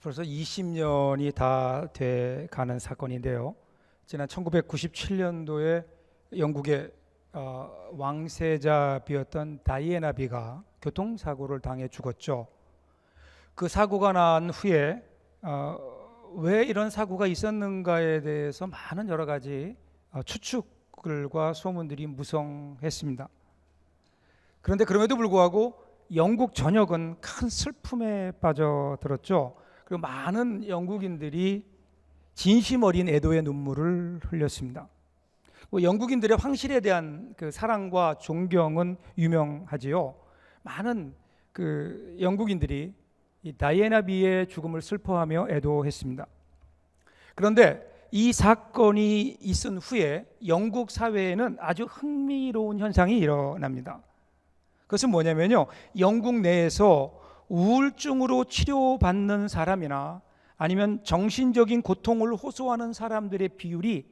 벌써 20년이 다 돼 가는 사건인데요. 지난 1997년도에 영국의 왕세자비였던 다이애나비가 교통사고를 당해 죽었죠. 그 사고가 난 후에 왜 이런 사고가 있었는가에 대해서 많은 여러 가지 추측들과 소문들이 무성했습니다. 그런데 그럼에도 불구하고 영국 전역은 큰 슬픔에 빠져들었죠. 그리고 많은 영국인들이 진심 어린 애도의 눈물을 흘렸습니다. 영국인들의 황실에 대한 그 사랑과 존경은 유명하지요. 많은 그 영국인들이 이 다이애나비의 죽음을 슬퍼하며 애도했습니다. 그런데 이 사건이 있은 후에 영국 사회에는 아주 흥미로운 현상이 일어납니다. 그것은 뭐냐면요, 영국 내에서 우울증으로 치료받는 사람이나 아니면 정신적인 고통을 호소하는 사람들의 비율이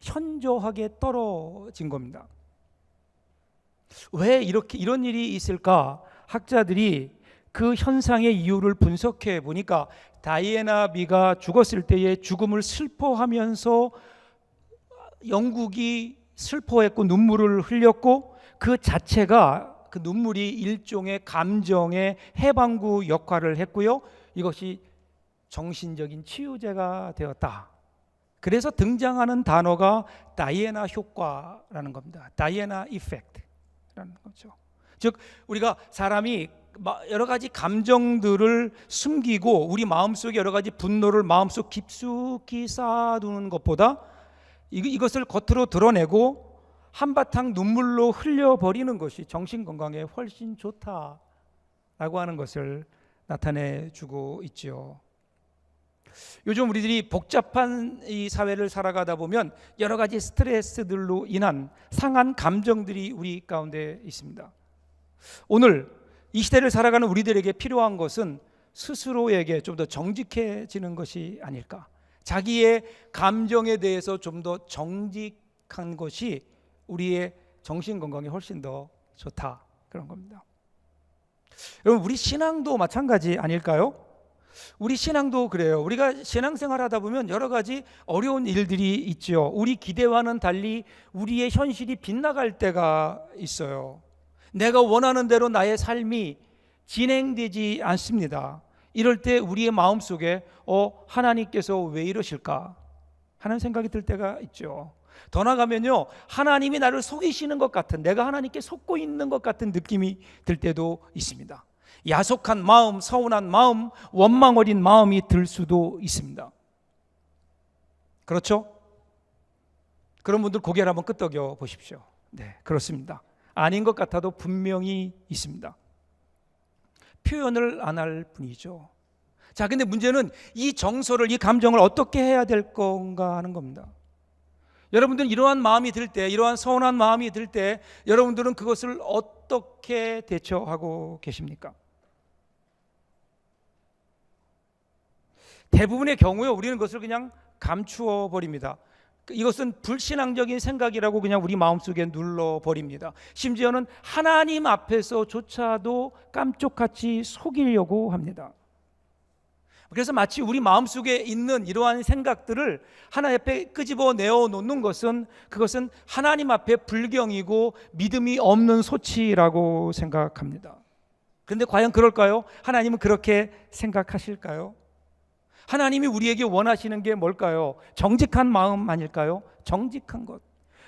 현저하게 떨어진 겁니다. 왜 이런 일이 있을까? 학자들이 그 현상의 이유를 분석해 보니까 다이애나비가 죽었을 때의 죽음을 슬퍼하면서 영국이 슬퍼했고 눈물을 흘렸고, 그 자체가 그 눈물이 일종의 감정의 해방구 역할을 했고요, 이것이 정신적인 치유제가 되었다. 그래서 등장하는 단어가 다이애나 효과라는 겁니다. 다이애나 이펙트라는 거죠. 즉 우리가 사람이 여러 가지 감정들을 숨기고 우리 마음속에 여러 가지 분노를 마음속 깊숙이 쌓아두는 것보다 이것을 겉으로 드러내고 한바탕 눈물로 흘려버리는 것이 정신건강에 훨씬 좋다라고 하는 것을 나타내주고 있죠. 요즘 우리들이 복잡한 이 사회를 살아가다 보면 여러 가지 스트레스들로 인한 상한 감정들이 우리 가운데 있습니다. 오늘 이 시대를 살아가는 우리들에게 필요한 것은 스스로에게 좀 더 정직해지는 것이 아닐까. 자기의 감정에 대해서 좀 더 정직한 것이 우리의 정신건강에 훨씬 더 좋다, 그런 겁니다. 여러분, 우리 신앙도 마찬가지 아닐까요? 우리 신앙도 그래요. 우리가 신앙생활 하다 보면 여러 가지 어려운 일들이 있죠. 우리 기대와는 달리 우리의 현실이 빗나갈 때가 있어요. 내가 원하는 대로 나의 삶이 진행되지 않습니다. 이럴 때 우리의 마음속에 하나님께서 왜 이러실까 하는 생각이 들 때가 있죠. 더 나아가면요, 하나님이 나를 속이시는 것 같은, 내가 하나님께 속고 있는 것 같은 느낌이 들 때도 있습니다. 야속한 마음, 서운한 마음, 원망 어린 마음이 들 수도 있습니다. 그렇죠? 그런 분들 고개를 한번 끄덕여 보십시오. 네, 그렇습니다. 아닌 것 같아도 분명히 있습니다. 표현을 안 할 뿐이죠. 자, 근데 문제는 이 정서를, 이 감정을 어떻게 해야 될 건가 하는 겁니다. 여러분들은 이러한 마음이 들 때, 이러한 서운한 마음이 들 때 여러분들은 그것을 어떻게 대처하고 계십니까? 대부분의 경우에 우리는 그것을 그냥 감추어 버립니다. 이것은 불신앙적인 생각이라고 그냥 우리 마음속에 눌러버립니다. 심지어는 하나님 앞에서조차도 깜짝같이 속이려고 합니다. 그래서 마치 우리 마음속에 있는 이러한 생각들을 하나님 앞에 끄집어 내어 놓는 것은, 그것은 하나님 앞에 불경이고 믿음이 없는 소치라고 생각합니다. 그런데 과연 그럴까요? 하나님은 그렇게 생각하실까요? 하나님이 우리에게 원하시는 게 뭘까요? 정직한 마음 아닐까요? 정직한 것.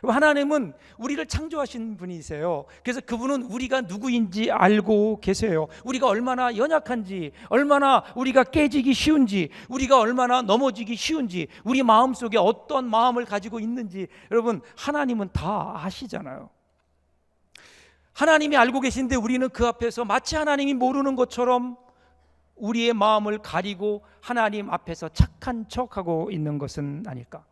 하나님은 우리를 창조하신 분이세요. 그래서 그분은 우리가 누구인지 알고 계세요. 우리가 얼마나 연약한지, 얼마나 우리가 깨지기 쉬운지, 우리가 얼마나 넘어지기 쉬운지, 우리 마음속에 어떤 마음을 가지고 있는지 여러분, 하나님은 다 아시잖아요. 하나님이 알고 계신데 우리는 그 앞에서 마치 하나님이 모르는 것처럼 우리의 마음을 가리고 하나님 앞에서 착한 척하고 있는 것은 아닐까?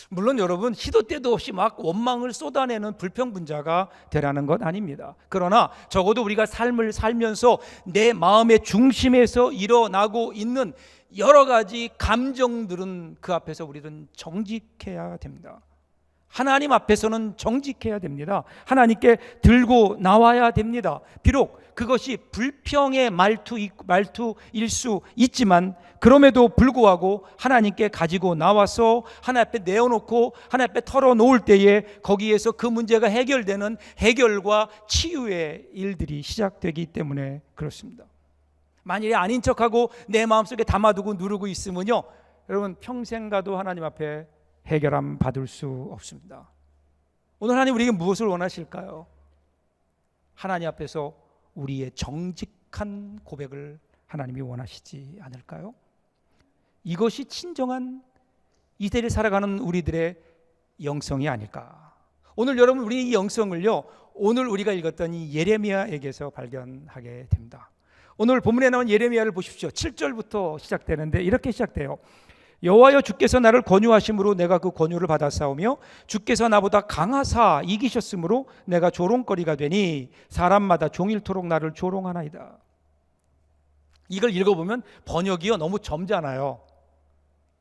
물론 여러분, 시도 때도 없이 막 원망을 쏟아내는 불평분자가 되라는 것 아닙니다. 그러나 적어도 우리가 삶을 살면서 내 마음의 중심에서 일어나고 있는 여러 가지 감정들은 그 앞에서 우리는 정직해야 됩니다. 하나님 앞에서는 정직해야 됩니다. 하나님께 들고 나와야 됩니다. 비록 그것이 불평의 말투일 수 있지만 그럼에도 불구하고 하나님께 가지고 나와서 하나님 앞에 내어놓고 하나님 앞에 털어놓을 때에 거기에서 그 문제가 해결되는 해결과 치유의 일들이 시작되기 때문에 그렇습니다. 만일에 아닌 척하고 내 마음속에 담아두고 누르고 있으면요, 여러분 평생 가도 하나님 앞에 해결함 받을 수 없습니다. 오늘 하나님 우리에게 무엇을 원하실까요? 하나님 앞에서 우리의 정직한 고백을 하나님이 원하시지 않을까요? 이것이 진정한 이 세대를 살아가는 우리들의 영성이 아닐까. 오늘 여러분 우리 이 영성을요, 오늘 우리가 읽었던 이 예레미야에게서 발견하게 됩니다. 오늘 본문에 나온 예레미야를 보십시오. 7절부터 시작되는데 이렇게 시작돼요. 여호와여 주께서 나를 권유하심으로 내가 그 권유를 받았사오며 주께서 나보다 강하사 이기셨으므로 내가 조롱거리가 되니 사람마다 종일토록 나를 조롱하나이다. 이걸 읽어보면 번역이요 너무 점잖아요.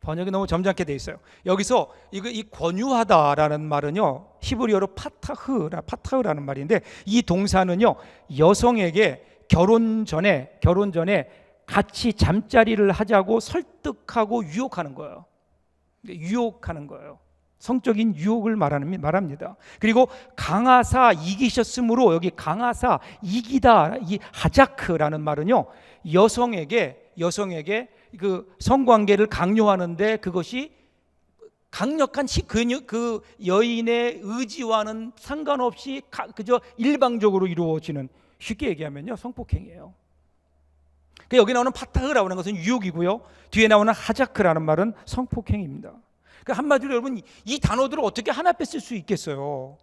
번역이 너무 점잖게 돼 있어요. 여기서 이 권유하다라는 말은요 히브리어로 파타흐라는 말인데 이 동사는요 여성에게 결혼 전에 같이 잠자리를 하자고 설득하고 유혹하는 거예요. 유혹하는 거예요. 성적인 유혹을 말합니다. 그리고 강하사 이기셨으므로 여기 강하사 이기다 이 하자크라는 말은요 여성에게 그 성관계를 강요하는데 그것이 강력한 그 여인의 의지와는 상관없이 그저 일방적으로 이루어지는, 쉽게 얘기하면요 성폭행이에요. 여기 나오는 파타흐라고 하는 것은 유혹이고요, 뒤에 나오는 하자크라는 말은 성폭행입니다. 한마디로 여러분 이 단어들을 어떻게 하나 앞에 쓸 수 있겠어요?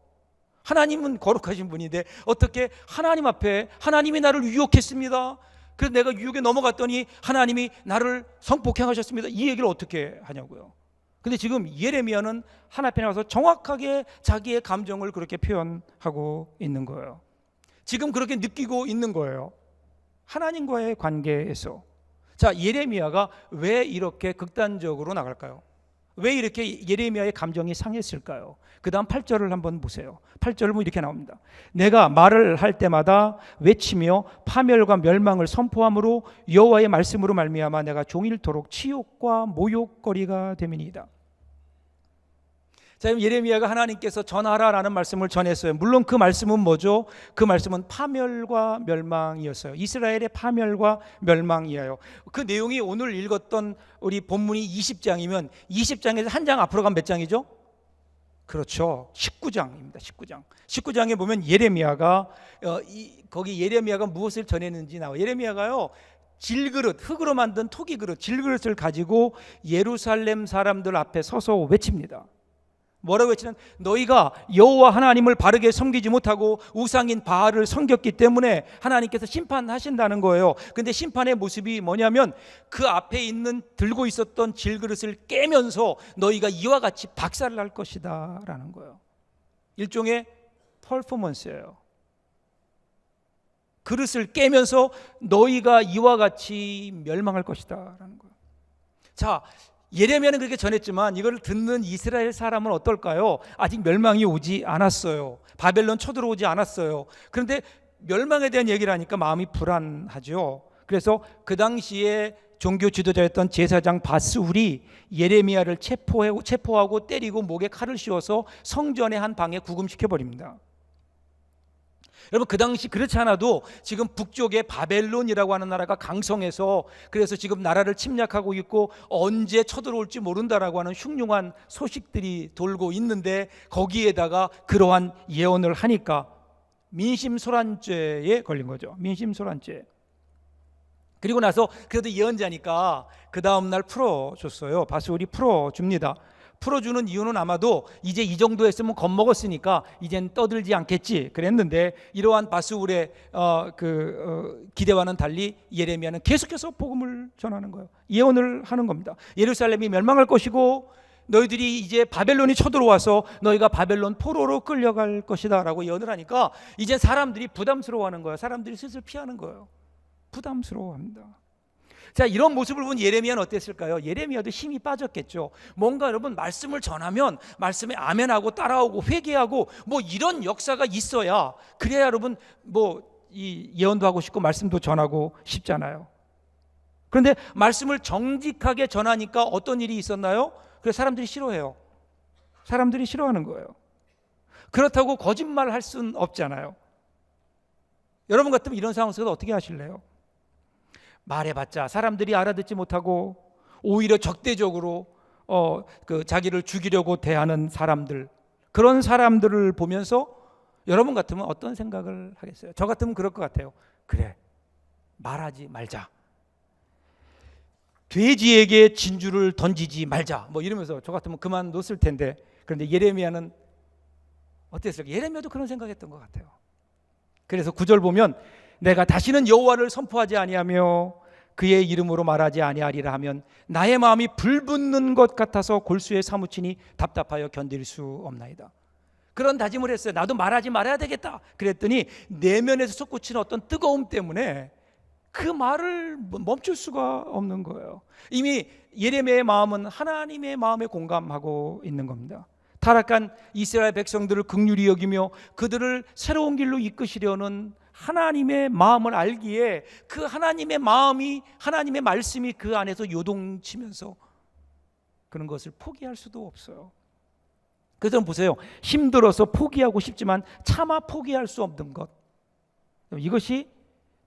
하나님은 거룩하신 분인데 어떻게 하나님 앞에 하나님이 나를 유혹했습니다, 그래서 내가 유혹에 넘어갔더니 하나님이 나를 성폭행하셨습니다, 이 얘기를 어떻게 하냐고요. 근데 지금 예레미야는 하나님 앞에 나와서 정확하게 자기의 감정을 그렇게 표현하고 있는 거예요. 지금 그렇게 느끼고 있는 거예요. 하나님과의 관계에서. 자, 예레미야가 왜 이렇게 극단적으로 나갈까요? 왜 이렇게 예레미야의 감정이 상했을까요? 그 다음 8절을 한번 보세요. 8절을 보면 이렇게 나옵니다. 내가 말을 할 때마다 외치며 파멸과 멸망을 선포함으로 여호와의 말씀으로 말미암아 내가 종일토록 치욕과 모욕거리가 됨이니이다. 자, 예레미야가 하나님께서 전하라라는 말씀을 전했어요. 물론 그 말씀은 뭐죠? 그 말씀은 파멸과 멸망이었어요. 이스라엘의 파멸과 멸망이에요. 그 내용이 오늘 읽었던 우리 본문이 20장이면 20장에서 한 장 앞으로 가면 몇 장이죠? 그렇죠, 19장입니다. 19장에 보면 예레미야가 거기 예레미야가 무엇을 전했는지 나와요. 예레미야가요 질그릇, 흙으로 만든 토기그릇, 질그릇을 가지고 예루살렘 사람들 앞에 서서 외칩니다. 뭐라고 외치는? 너희가 여호와 하나님을 바르게 섬기지 못하고 우상인 바알을 섬겼기 때문에 하나님께서 심판하신다는 거예요. 근데 심판의 모습이 뭐냐면 그 앞에 있는 들고 있었던 질그릇을 깨면서 너희가 이와 같이 박살날 것이다 라는 거예요. 일종의 퍼포먼스예요. 그릇을 깨면서 너희가 이와 같이 멸망할 것이다 라는 거예요. 자, 예레미야는 그렇게 전했지만 이걸 듣는 이스라엘 사람은 어떨까요? 아직 멸망이 오지 않았어요. 바벨론 쳐들어오지 않았어요. 그런데 멸망에 대한 얘기를 하니까 마음이 불안하죠. 그래서 그 당시에 종교 지도자였던 제사장 바스울이 예레미야를 체포하고 때리고 목에 칼을 씌워서 성전의 한 방에 구금시켜버립니다. 여러분 그 당시 그렇지 않아도 지금 북쪽에 바벨론이라고 하는 나라가 강성해서 그래서 지금 나라를 침략하고 있고 언제 쳐들어올지 모른다라고 하는 흉흉한 소식들이 돌고 있는데 거기에다가 그러한 예언을 하니까 민심소란죄에 걸린 거죠. 민심소란죄. 그리고 나서 그래도 예언자니까 그 다음날 풀어줬어요. 바스울이 풀어줍니다. 풀어주는 이유는 아마도 이제 이 정도 했으면 겁먹었으니까 이젠 떠들지 않겠지 그랬는데 이러한 바스울의 기대와는 달리 예레미야는 계속해서 복음을 전하는 거예요. 예언을 하는 겁니다. 예루살렘이 멸망할 것이고 너희들이 이제 바벨론이 쳐들어와서 너희가 바벨론 포로로 끌려갈 것이다 라고 예언을 하니까 이제 사람들이 부담스러워하는 거예요. 사람들이 슬슬 피하는 거예요. 부담스러워합니다. 자, 이런 모습을 본 예레미야는 어땠을까요? 예레미야도 힘이 빠졌겠죠. 뭔가 여러분 말씀을 전하면 말씀에 아멘하고 따라오고 회개하고 뭐 이런 역사가 있어야, 그래야 여러분 뭐 이 예언도 하고 싶고 말씀도 전하고 싶잖아요. 그런데 말씀을 정직하게 전하니까 어떤 일이 있었나요? 그래서 사람들이 싫어해요. 사람들이 싫어하는 거예요. 그렇다고 거짓말을 할 수는 없잖아요. 여러분 같으면 이런 상황 속에서 어떻게 하실래요? 말해봤자 사람들이 알아듣지 못하고 오히려 적대적으로 자기를 죽이려고 대하는 사람들, 그런 사람들을 보면서 여러분 같으면 어떤 생각을 하겠어요? 저 같으면 그럴 것 같아요. 그래, 말하지 말자. 돼지에게 진주를 던지지 말자. 뭐 이러면서 저 같으면 그만뒀을 텐데. 그런데 예레미야는 어땠을까? 예레미야도 그런 생각했던 것 같아요. 그래서 9절 보면 내가 다시는 여호와를 선포하지 아니하며 그의 이름으로 말하지 아니하리라 하면 나의 마음이 불붙는 것 같아서 골수에 사무치니 답답하여 견딜 수 없나이다. 그런 다짐을 했어요. 나도 말하지 말아야 되겠다. 그랬더니 내면에서 솟구치는 어떤 뜨거움 때문에 그 말을 멈출 수가 없는 거예요. 이미 예레미야의 마음은 하나님의 마음에 공감하고 있는 겁니다. 타락한 이스라엘 백성들을 긍휼히 여기며 그들을 새로운 길로 이끄시려는 하나님의 마음을 알기에 그 하나님의 마음이, 하나님의 말씀이 그 안에서 요동치면서 그런 것을 포기할 수도 없어요. 그래서 보세요. 힘들어서 포기하고 싶지만 차마 포기할 수 없는 것, 이것이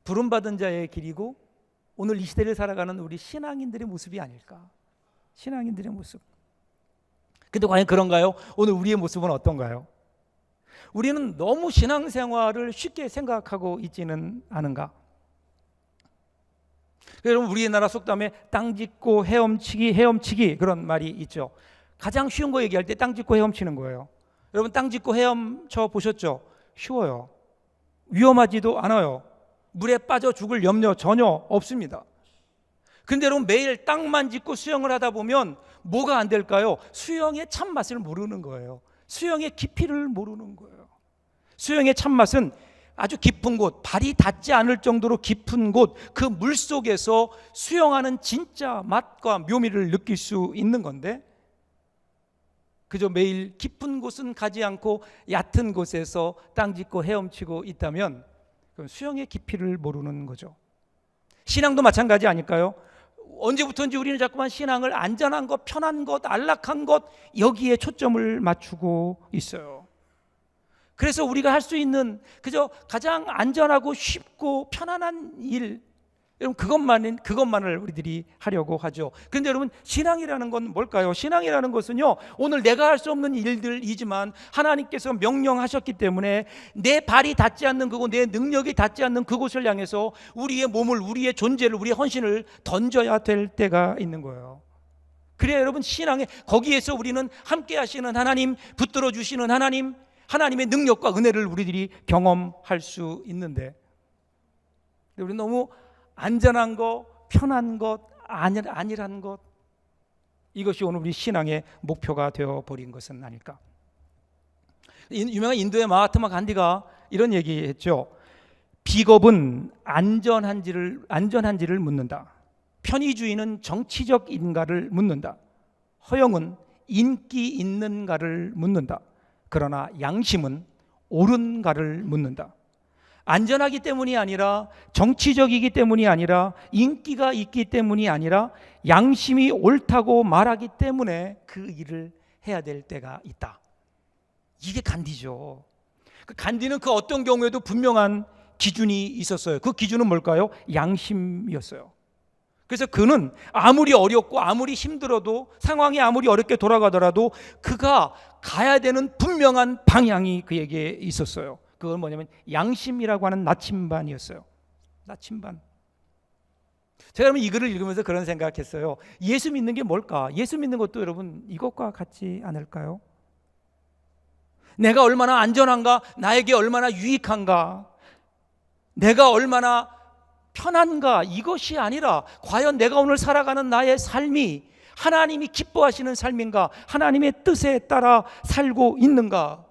부름받은 자의 길이고 오늘 이 시대를 살아가는 우리 신앙인들의 모습이 아닐까. 신앙인들의 모습. 근데 과연 그런가요? 오늘 우리의 모습은 어떤가요? 우리는 너무 신앙생활을 쉽게 생각하고 있지는 않은가? 여러분, 우리나라 속담에 땅 짚고 헤엄치기 그런 말이 있죠. 가장 쉬운 거 얘기할 때 땅 짚고 헤엄치는 거예요. 여러분, 땅 짚고 헤엄쳐 보셨죠? 쉬워요. 위험하지도 않아요. 물에 빠져 죽을 염려 전혀 없습니다. 그런데 여러분, 매일 땅만 짚고 수영을 하다 보면 뭐가 안 될까요? 수영의 참맛을 모르는 거예요. 수영의 깊이를 모르는 거예요. 수영의 참맛은 아주 깊은 곳, 발이 닿지 않을 정도로 깊은 곳, 그 물속에서 수영하는 진짜 맛과 묘미를 느낄 수 있는 건데, 그저 매일 깊은 곳은 가지 않고 얕은 곳에서 땅 짚고 헤엄치고 있다면 그건 수영의 깊이를 모르는 거죠. 신앙도 마찬가지 아닐까요? 언제부터인지 우리는 자꾸만 신앙을 안전한 것, 편한 것, 안락한 것, 여기에 초점을 맞추고 있어요. 그래서 우리가 할 수 있는 그저 가장 안전하고 쉽고 편안한 일, 여러분 그것만을 우리들이 하려고 하죠. 그런데 여러분, 신앙이라는 건 뭘까요? 신앙이라는 것은요, 오늘 내가 할 수 없는 일들이지만 하나님께서 명령하셨기 때문에 내 발이 닿지 않는 그곳, 내 능력이 닿지 않는 그곳을 향해서 우리의 몸을, 우리의 존재를, 우리의 헌신을 던져야 될 때가 있는 거예요. 그래야 여러분, 신앙에 거기에서 우리는 함께 하시는 하나님, 붙들어 주시는 하나님, 하나님의 능력과 은혜를 우리들이 경험할 수 있는데, 우리는 너무 안전한 것, 편한 것, 안일한 것, 이것이 오늘 우리 신앙의 목표가 되어버린 것은 아닐까. 유명한 인도의 마하트마 간디가 이런 얘기했죠. 비겁은 안전한지를 묻는다. 편의주의는 정치적 인가를 묻는다. 허영은 인기 있는가를 묻는다. 그러나 양심은 옳은가를 묻는다. 안전하기 때문이 아니라, 정치적이기 때문이 아니라, 인기가 있기 때문이 아니라 양심이 옳다고 말하기 때문에 그 일을 해야 될 때가 있다. 이게 간디죠. 간디는 그 어떤 경우에도 분명한 기준이 있었어요. 그 기준은 뭘까요? 양심이었어요. 그래서 그는 아무리 어렵고 아무리 힘들어도, 상황이 아무리 어렵게 돌아가더라도 그가 가야 되는 분명한 방향이 그에게 있었어요. 그건 뭐냐면 양심이라고 하는 나침반이었어요. 나침반. 제가 여러분 이 글을 읽으면서 그런 생각했어요. 예수 믿는 게 뭘까? 예수 믿는 것도 여러분 이것과 같지 않을까요? 내가 얼마나 안전한가? 나에게 얼마나 유익한가? 내가 얼마나 편한가? 이것이 아니라 과연 내가 오늘 살아가는 나의 삶이 하나님이 기뻐하시는 삶인가? 하나님의 뜻에 따라 살고 있는가?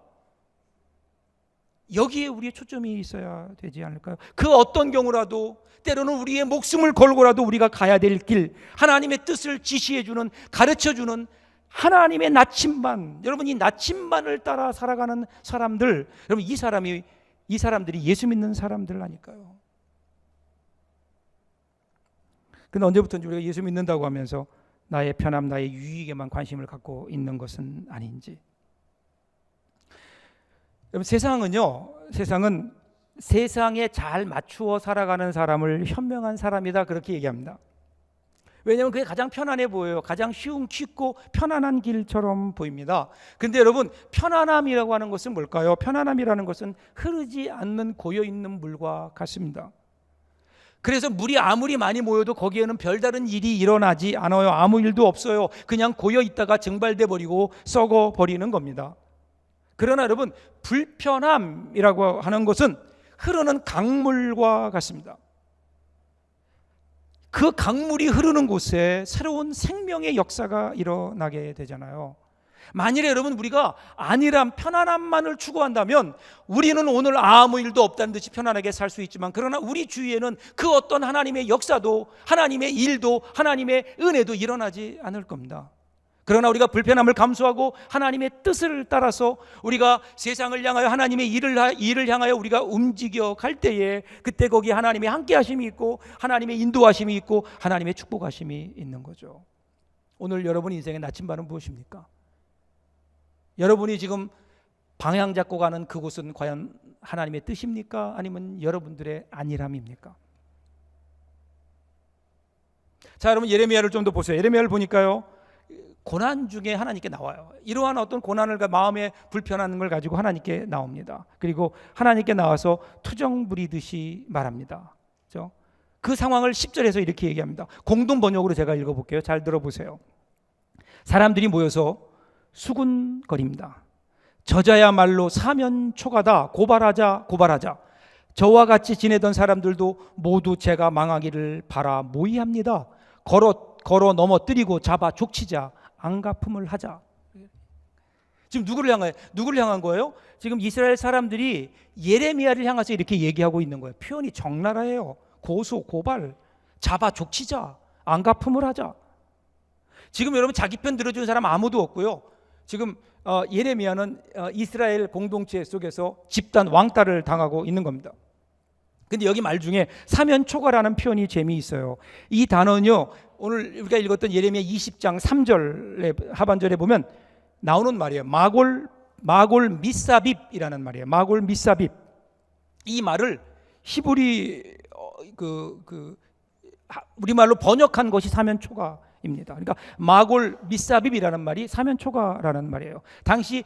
여기에 우리의 초점이 있어야 되지 않을까요? 그 어떤 경우라도 때로는 우리의 목숨을 걸고라도 우리가 가야 될 길, 하나님의 뜻을 지시해주는, 가르쳐주는 하나님의 나침반, 여러분 이 나침반을 따라 살아가는 사람들, 여러분 이 사람들이 예수 믿는 사람들라니까요. 근데 언제부턴지 우리가 예수 믿는다고 하면서 나의 편함, 나의 유익에만 관심을 갖고 있는 것은 아닌지. 여러분 세상은 세상에 잘 맞추어 살아가는 사람을 현명한 사람이다 그렇게 얘기합니다. 왜냐하면 그게 가장 편안해 보여요. 가장 쉽고 편안한 길처럼 보입니다. 근데 여러분 편안함이라고 하는 것은 뭘까요? 편안함이라는 것은 흐르지 않는 고여있는 물과 같습니다. 그래서 물이 아무리 많이 모여도 거기에는 별다른 일이 일어나지 않아요. 아무 일도 없어요. 그냥 고여있다가 증발돼 버리고 썩어 버리는 겁니다. 그러나 여러분 불편함이라고 하는 것은 흐르는 강물과 같습니다. 그 강물이 흐르는 곳에 새로운 생명의 역사가 일어나게 되잖아요. 만일에 여러분 우리가 안일함, 편안함만을 추구한다면 우리는 오늘 아무 일도 없다는 듯이 편안하게 살 수 있지만, 그러나 우리 주위에는 그 어떤 하나님의 역사도, 하나님의 일도, 하나님의 은혜도 일어나지 않을 겁니다. 그러나 우리가 불편함을 감수하고 하나님의 뜻을 따라서 우리가 세상을 향하여 하나님의 일을 향하여 우리가 움직여 갈 때에 그때 거기에 하나님의 함께 하심이 있고 하나님의 인도하심이 있고 하나님의 축복하심이 있는 거죠. 오늘 여러분 인생의 나침반은 무엇입니까? 여러분이 지금 방향 잡고 가는 그곳은 과연 하나님의 뜻입니까? 아니면 여러분들의 안일함입니까? 자, 여러분 예레미야를 좀 더 보세요. 예레미야를 보니까요, 고난 중에 하나님께 나와요. 이러한 어떤 고난을, 마음의 불편한 걸 가지고 하나님께 나옵니다. 그리고 하나님께 나와서 투정 부리듯이 말합니다. 그렇죠? 그 상황을 10절에서 이렇게 얘기합니다. 공동 번역으로 제가 읽어볼게요. 잘 들어보세요. 사람들이 모여서 수군거립니다. 저자야말로 사면초가다. 고발하자. 저와 같이 지내던 사람들도 모두 제가 망하기를 바라 모의합니다. 걸어 넘어뜨리고 잡아 족치자. 안갚음을 하자. 지금 누구를 향한 거예요? 지금 이스라엘 사람들이 예레미야를 향해서 이렇게 얘기하고 있는 거예요. 표현이 적나라해요. 고소, 고발, 잡아 족치자, 안갚음을 하자. 지금 여러분 자기 편 들어주는 사람 아무도 없고요. 지금 예레미야는 이스라엘 공동체 속에서 집단 왕따를 당하고 있는 겁니다. 근데 여기 말 중에 사면초가라는 표현이 재미있어요. 이 단어는요, 오늘 우리가 읽었던 예레미야 20장 3절의 하반절에 보면 나오는 말이에요. 마골 미사빕이라는 말이에요. 마골 미사빕. 이 말을 히브리 우리말로 번역한 것이 사면초가입니다. 그러니까 마골 미사빕이라는 말이 사면초가라는 말이에요. 당시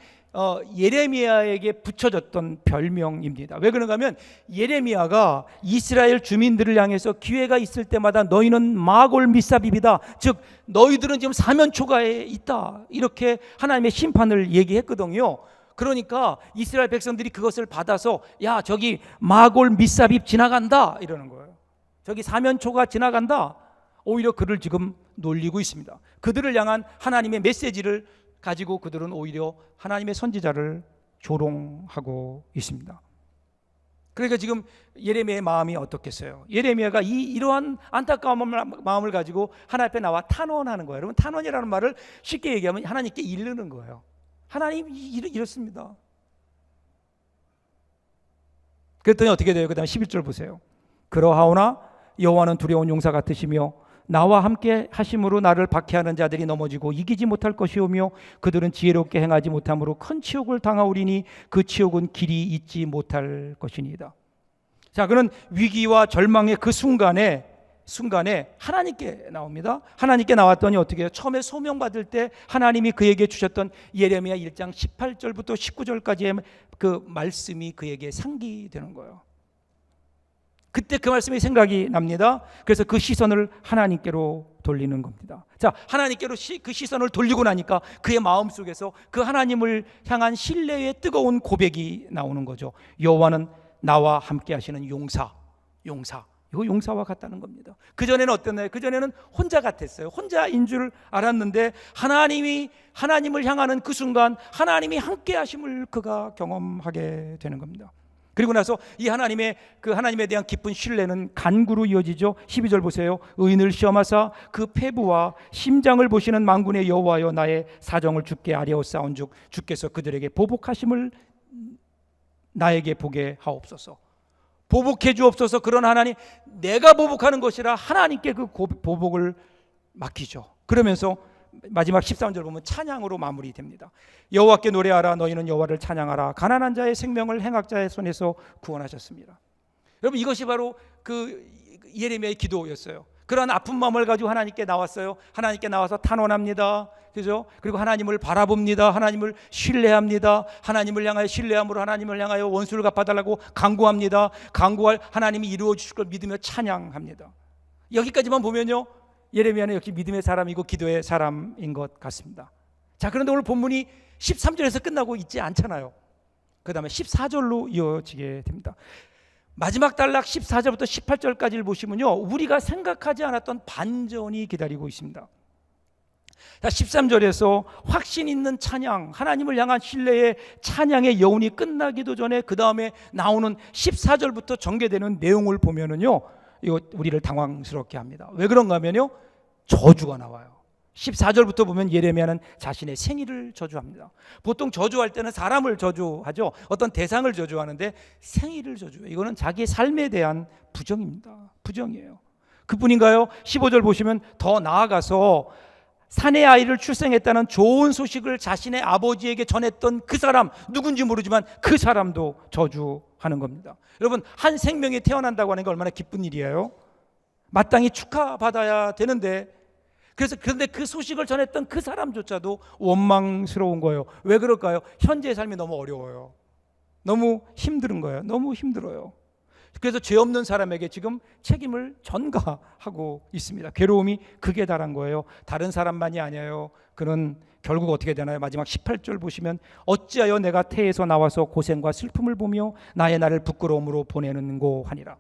예레미야에게 붙여졌던 별명입니다. 왜 그런가 하면 예레미야가 이스라엘 주민들을 향해서 기회가 있을 때마다 너희는 마골 미사빕이다, 즉 너희들은 지금 사면초가에 있다, 이렇게 하나님의 심판을 얘기했거든요. 그러니까 이스라엘 백성들이 그것을 받아서 야, 저기 마골 미사빕 지나간다 이러는 거예요. 저기 사면초가 지나간다. 오히려 그를 지금 놀리고 있습니다. 그들을 향한 하나님의 메시지를 가지고 그들은 오히려 하나님의 선지자를 조롱하고 있습니다. 그러니까 지금 예레미야의 마음이 어떻겠어요? 예레미야가 이러한 안타까운 마음을 가지고 하나님 앞에 나와 탄원하는 거예요. 여러분, 탄원이라는 말을 쉽게 얘기하면 하나님께 이르는 거예요. 하나님 이렇습니다. 그랬더니 어떻게 돼요? 그 다음 11절 보세요. 그러하오나 여호와는 두려운 용사 같으시며 나와 함께 하심으로 나를 박해하는 자들이 넘어지고 이기지 못할 것이오며 그들은 지혜롭게 행하지 못함으로 큰 치욕을 당하오리니 그 치욕은 길이 잊지 못할 것이니이다. 자, 그는 위기와 절망의 그 순간에 하나님께 나옵니다. 하나님께 나왔더니 어떻게 해요? 처음에 소명받을 때 하나님이 그에게 주셨던 예레미야 1장 18절부터 19절까지의 그 말씀이 그에게 상기되는 거예요. 그때 그 말씀이 생각이 납니다. 그래서 그 시선을 하나님께로 돌리는 겁니다. 자, 하나님께로 그 시선을 돌리고 나니까 그의 마음속에서 그 하나님을 향한 신뢰의 뜨거운 고백이 나오는 거죠. 여호와는 나와 함께 하시는 용사. 이거 용사와 같다는 겁니다. 그전에는 어땠나요? 그전에는 혼자 같았어요. 혼자인 줄 알았는데 하나님을 향하는 그 순간 하나님이 함께 하심을 그가 경험하게 되는 겁니다. 그리고 나서 이 하나님의 그 하나님에 대한 깊은 신뢰는 간구로 이어지죠. 12절 보세요. 의인을 시험하사 그 폐부와 심장을 보시는 만군의 여호와여, 나의 사정을 주께 아뢰었사온즉 주께서 그들에게 보복하심을 나에게 보게 하옵소서. 보복해 주옵소서. 그런 하나님, 내가 보복하는 것이라 하나님께 그 보복을 맡기죠. 그러면서 마지막 13절 보면 찬양으로 마무리됩니다. 여호와께 노래하라, 너희는 여호와를 찬양하라. 가난한 자의 생명을 행악자의 손에서 구원하셨습니다. 여러분, 이것이 바로 그 예레미야의 기도였어요. 그런 아픈 마음을 가지고 하나님께 나왔어요. 하나님께 나와서 탄원합니다. 그죠? 그리고 하나님을 바라봅니다. 하나님을 신뢰합니다. 하나님을 향하여 신뢰함으로 하나님을 향하여 원수를 갚아달라고 간구합니다. 간구할 하나님이 이루어 주실 걸 믿으며 찬양합니다. 여기까지만 보면요, 예레미야는 역시 믿음의 사람이고 기도의 사람인 것 같습니다. 자, 그런데 오늘 본문이 13절에서 끝나고 있지 않잖아요. 그 다음에 14절로 이어지게 됩니다. 마지막 단락 14절부터 18절까지를 보시면요, 우리가 생각하지 않았던 반전이 기다리고 있습니다. 자, 13절에서 확신 있는 찬양, 하나님을 향한 신뢰의 찬양의 여운이 끝나기도 전에 그 다음에 나오는 14절부터 전개되는 내용을 보면은요, 이거 우리를 당황스럽게 합니다. 왜 그런가 하면요, 저주가 나와요. 14절부터 보면 예레미야는 자신의 생일을 저주합니다. 보통 저주할 때는 사람을 저주하죠. 어떤 대상을 저주하는데 생일을 저주해요. 이거는 자기의 삶에 대한 부정입니다. 부정이에요. 그뿐인가요? 15절 보시면 더 나아가서 사내 아이를 출생했다는 좋은 소식을 자신의 아버지에게 전했던 그 사람, 누군지 모르지만 그 사람도 저주하는 겁니다. 여러분, 한 생명이 태어난다고 하는 게 얼마나 기쁜 일이에요. 마땅히 축하받아야 되는데, 그런데 그 소식을 전했던 그 사람조차도 원망스러운 거예요. 왜 그럴까요? 현재의 삶이 너무 어려워요. 너무 힘든 거예요. 너무 힘들어요. 그래서 죄 없는 사람에게 지금 책임을 전가하고 있습니다. 괴로움이 극에 달한 거예요. 다른 사람만이 아니에요. 그는 결국 어떻게 되나요? 마지막 18절 보시면 어찌하여 내가 태에서 나와서 고생과 슬픔을 보며 나의 날을 부끄러움으로 보내는고 하니라.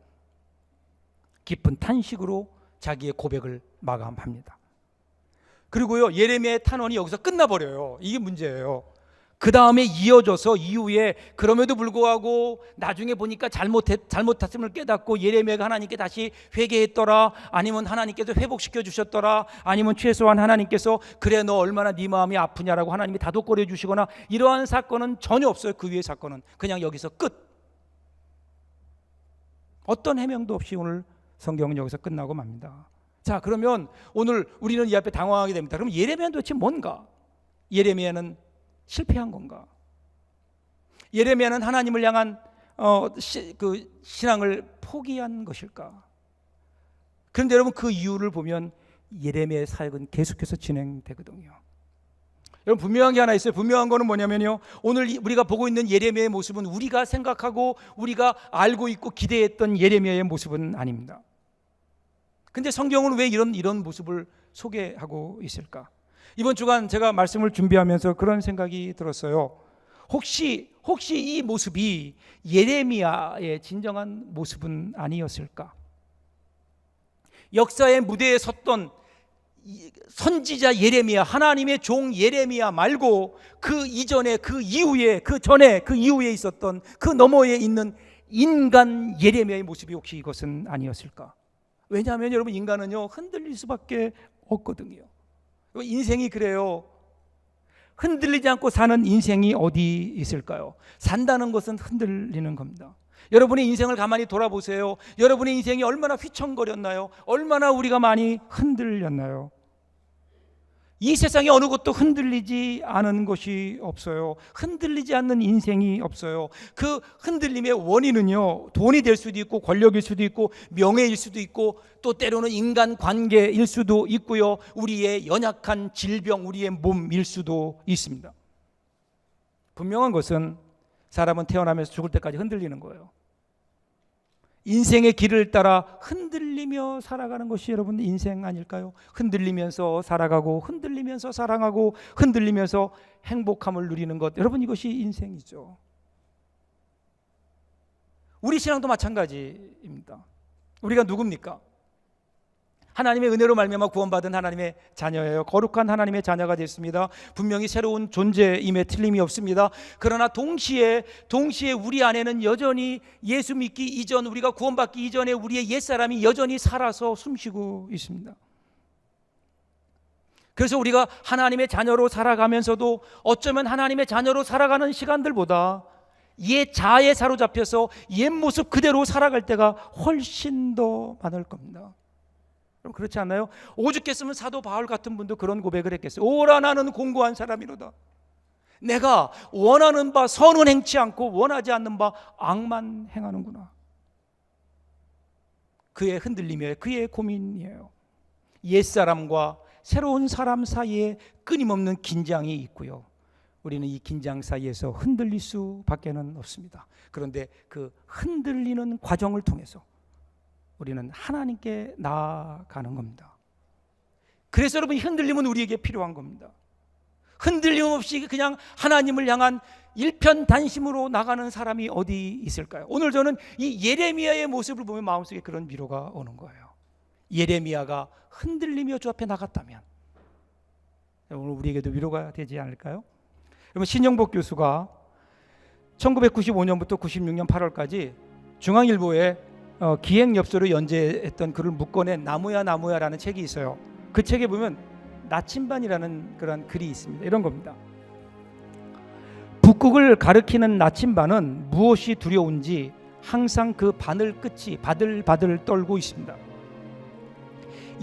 깊은 탄식으로 자기의 고백을 마감합니다. 그리고요, 예레미야의 탄원이 여기서 끝나버려요. 이게 문제예요. 그 다음에 이어져서 이후에 그럼에도 불구하고 나중에 보니까 잘못했음을 깨닫고 예레미야가 하나님께 다시 회개했더라, 아니면 하나님께서 회복시켜 주셨더라, 아니면 최소한 하나님께서 그래 너 얼마나 네 마음이 아프냐라고 하나님이 다독거려 주시거나 이러한 사건은 전혀 없어요. 그 위의 사건은 그냥 여기서 끝. 어떤 해명도 없이 오늘 성경은 여기서 끝나고 맙니다. 자, 그러면 오늘 우리는 이 앞에 당황하게 됩니다. 그럼 예레미야는 도대체 뭔가? 예레미야는 실패한 건가? 예레미야는 하나님을 향한 그 신앙을 포기한 것일까? 그런데 여러분, 그 이유를 보면 예레미야의 사역은 계속해서 진행되거든요. 여러분, 분명한 게 하나 있어요. 분명한 거는 뭐냐면요, 오늘 우리가 보고 있는 예레미야의 모습은 우리가 생각하고 우리가 알고 있고 기대했던 예레미야의 모습은 아닙니다. 근데 성경은 왜 이런 모습을 소개하고 있을까? 이번 주간 제가 말씀을 준비하면서 그런 생각이 들었어요. 혹시 이 모습이 예레미야의 진정한 모습은 아니었을까? 역사의 무대에 섰던 선지자 예레미야, 하나님의 종 예레미야 말고 그 이전에, 그 이후에, 그 전에, 그 이후에 있었던 그 너머에 있는 인간 예레미야의 모습이 혹시 이것은 아니었을까? 왜냐하면 여러분, 인간은요 흔들릴 수밖에 없거든요. 인생이 그래요. 흔들리지 않고 사는 인생이 어디 있을까요? 산다는 것은 흔들리는 겁니다. 여러분의 인생을 가만히 돌아보세요. 여러분의 인생이 얼마나 휘청거렸나요? 얼마나 우리가 많이 흔들렸나요? 이 세상에 어느 것도 흔들리지 않은 것이 없어요. 흔들리지 않는 인생이 없어요. 그 흔들림의 원인은요, 돈이 될 수도 있고 권력일 수도 있고 명예일 수도 있고 또 때로는 인간관계일 수도 있고요, 우리의 연약한 질병, 우리의 몸일 수도 있습니다. 분명한 것은 사람은 태어나면서 죽을 때까지 흔들리는 거예요. 인생의 길을 따라 흔들리며 살아가는 것이 여러분 인생 아닐까요? 흔들리면서 살아가고 흔들리면서 사랑하고 흔들리면서 행복함을 누리는 것, 여러분 이것이 인생이죠. 우리 신앙도 마찬가지입니다. 우리가 누굽니까? 하나님의 은혜로 말미암아 구원받은 하나님의 자녀예요. 거룩한 하나님의 자녀가 됐습니다. 분명히 새로운 존재임에 틀림이 없습니다. 그러나 동시에 우리 안에는 여전히 예수 믿기 이전, 우리가 구원받기 이전에 우리의 옛사람이 여전히 살아서 숨쉬고 있습니다. 그래서 우리가 하나님의 자녀로 살아가면서도 어쩌면 하나님의 자녀로 살아가는 시간들보다 옛 자아에 사로잡혀서 옛 모습 그대로 살아갈 때가 훨씬 더 많을 겁니다. 그럼 그렇지 않나요? 오죽했으면 사도 바울 같은 분도 그런 고백을 했겠어요. 오라 나는 공고한 사람이로다. 내가 원하는 바 선은 행치 않고 원하지 않는 바 악만 행하는구나. 그의 흔들림이에요. 그의 고민이에요. 옛사람과 새로운 사람 사이에 끊임없는 긴장이 있고요. 우리는 이 긴장 사이에서 흔들릴 수밖에는 없습니다. 그런데 그 흔들리는 과정을 통해서 우리는 하나님께 나아가는 겁니다. 그래서 여러분, 흔들림은 우리에게 필요한 겁니다. 흔들림 없이 그냥 하나님을 향한 일편단심으로 나가는 사람이 어디 있을까요? 오늘 저는 이 예레미야의 모습을 보면 마음속에 그런 위로가 오는 거예요. 예레미야가 흔들리며 주 앞에 나갔다면 오늘 우리에게도 위로가 되지 않을까요? 여러분, 신영복 교수가 1995년부터 96년 8월까지 중앙일보에 기획엽서로 연재했던 글을 묶어낸 나무야라는 책이 있어요. 그 책에 보면 나침반이라는 그런 글이 있습니다. 이런 겁니다. 북극을 가리키는 나침반은 무엇이 두려운지 항상 그 바늘 끝이 바들바들 떨고 있습니다.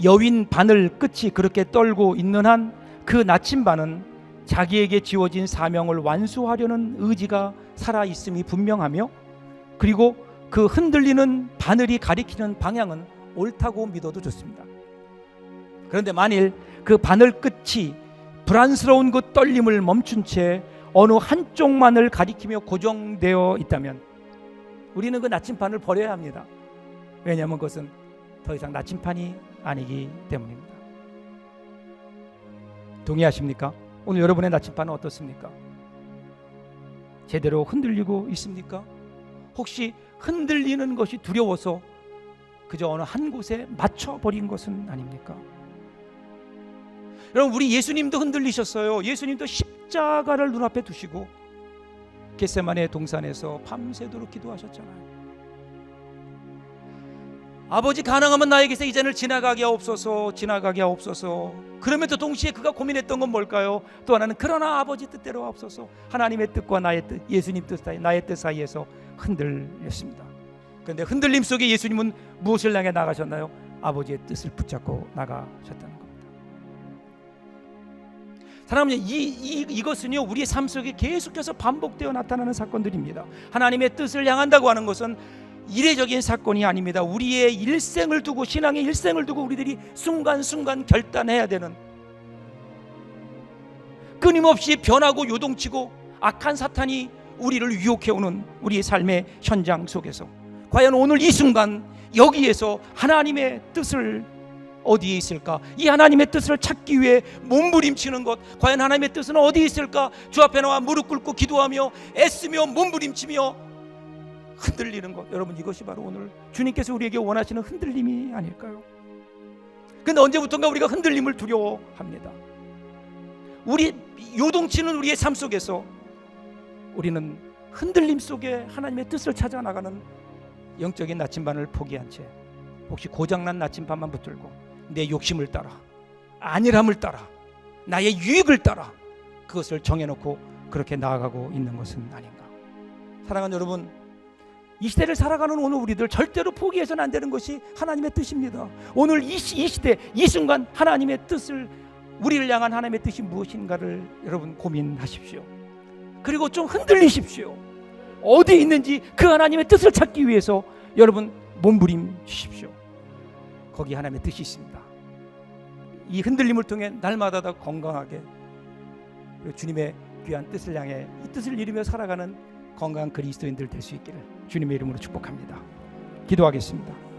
여윈 바늘 끝이 그렇게 떨고 있는 한 그 나침반은 자기에게 지워진 사명을 완수하려는 의지가 살아있음이 분명하며, 그리고 그 흔들리는 바늘이 가리키는 방향은 옳다고 믿어도 좋습니다. 그런데 만일 그 바늘 끝이 불안스러운 그 떨림을 멈춘 채 어느 한쪽만을 가리키며 고정되어 있다면 우리는 그 나침반을 버려야 합니다. 왜냐하면 그것은 더 이상 나침반이 아니기 때문입니다. 동의하십니까? 오늘 여러분의 나침반은 어떻습니까? 제대로 흔들리고 있습니까? 혹시 흔들리는 것이 두려워서 그저 어느 한 곳에 맞춰버린 것은 아닙니까? 여러분, 우리 예수님도 흔들리셨어요. 예수님도 십자가를 눈앞에 두시고 겟세마네 동산에서 밤새도록 기도하셨잖아요. 아버지, 가능하면 나에게서 이 잔을 지나가게 하옵소서. 그러면서 동시에 그가 고민했던 건 뭘까요? 또 하나는 그러나 아버지 뜻대로 하옵소서. 하나님의 뜻과 나의 뜻, 예수님 뜻 사이, 나의 뜻 사이에서 흔들렸습니다. 그런데 흔들림 속에 예수님은 무엇을 향해 나가셨나요? 아버지의 뜻을 붙잡고 나가셨다는 겁니다. 사랑하는 이것은요, 우리의 삶 속에 계속해서 반복되어 나타나는 사건들입니다. 하나님의 뜻을 향한다고 하는 것은 이례적인 사건이 아닙니다. 우리의 일생을 두고, 신앙의 일생을 두고 우리들이 순간순간 결단해야 되는, 끊임없이 변하고 요동치고 악한 사탄이 우리를 유혹해오는 우리의 삶의 현장 속에서 과연 오늘 이 순간 여기에서 하나님의 뜻을 어디에 있을까? 이 하나님의 뜻을 찾기 위해 몸부림치는 것, 과연 하나님의 뜻은 어디에 있을까? 주 앞에 나와 무릎 꿇고 기도하며 애쓰며 몸부림치며 흔들리는 것, 여러분, 이것이 바로 오늘 주님께서 우리에게 원하시는 흔들림이 아닐까요? 그런데 언제부턴가 우리가 흔들림을 두려워합니다. 우리 요동치는 우리의 삶 속에서 우리는 흔들림 속에 하나님의 뜻을 찾아 나가는 영적인 나침반을 포기한 채 혹시 고장난 나침반만 붙들고 내 욕심을 따라, 안일함을 따라, 나의 유익을 따라 그것을 정해놓고 그렇게 나아가고 있는 것은 아닌가. 사랑하는 여러분, 이 시대를 살아가는 오늘 우리들 절대로 포기해서는 안 되는 것이 하나님의 뜻입니다. 오늘 이 시대, 이 순간 하나님의 뜻을, 우리를 향한 하나님의 뜻이 무엇인가를 여러분 고민하십시오. 그리고 좀 흔들리십시오. 어디에 있는지 그 하나님의 뜻을 찾기 위해서 여러분 몸부림치십시오. 거기 하나님의 뜻이 있습니다. 이 흔들림을 통해 날마다 더 건강하게 주님의 귀한 뜻을 향해 이 뜻을 이루며 살아가는 건강한 그리스도인들 될 수 있기를 주님의 이름으로 축복합니다. 기도하겠습니다.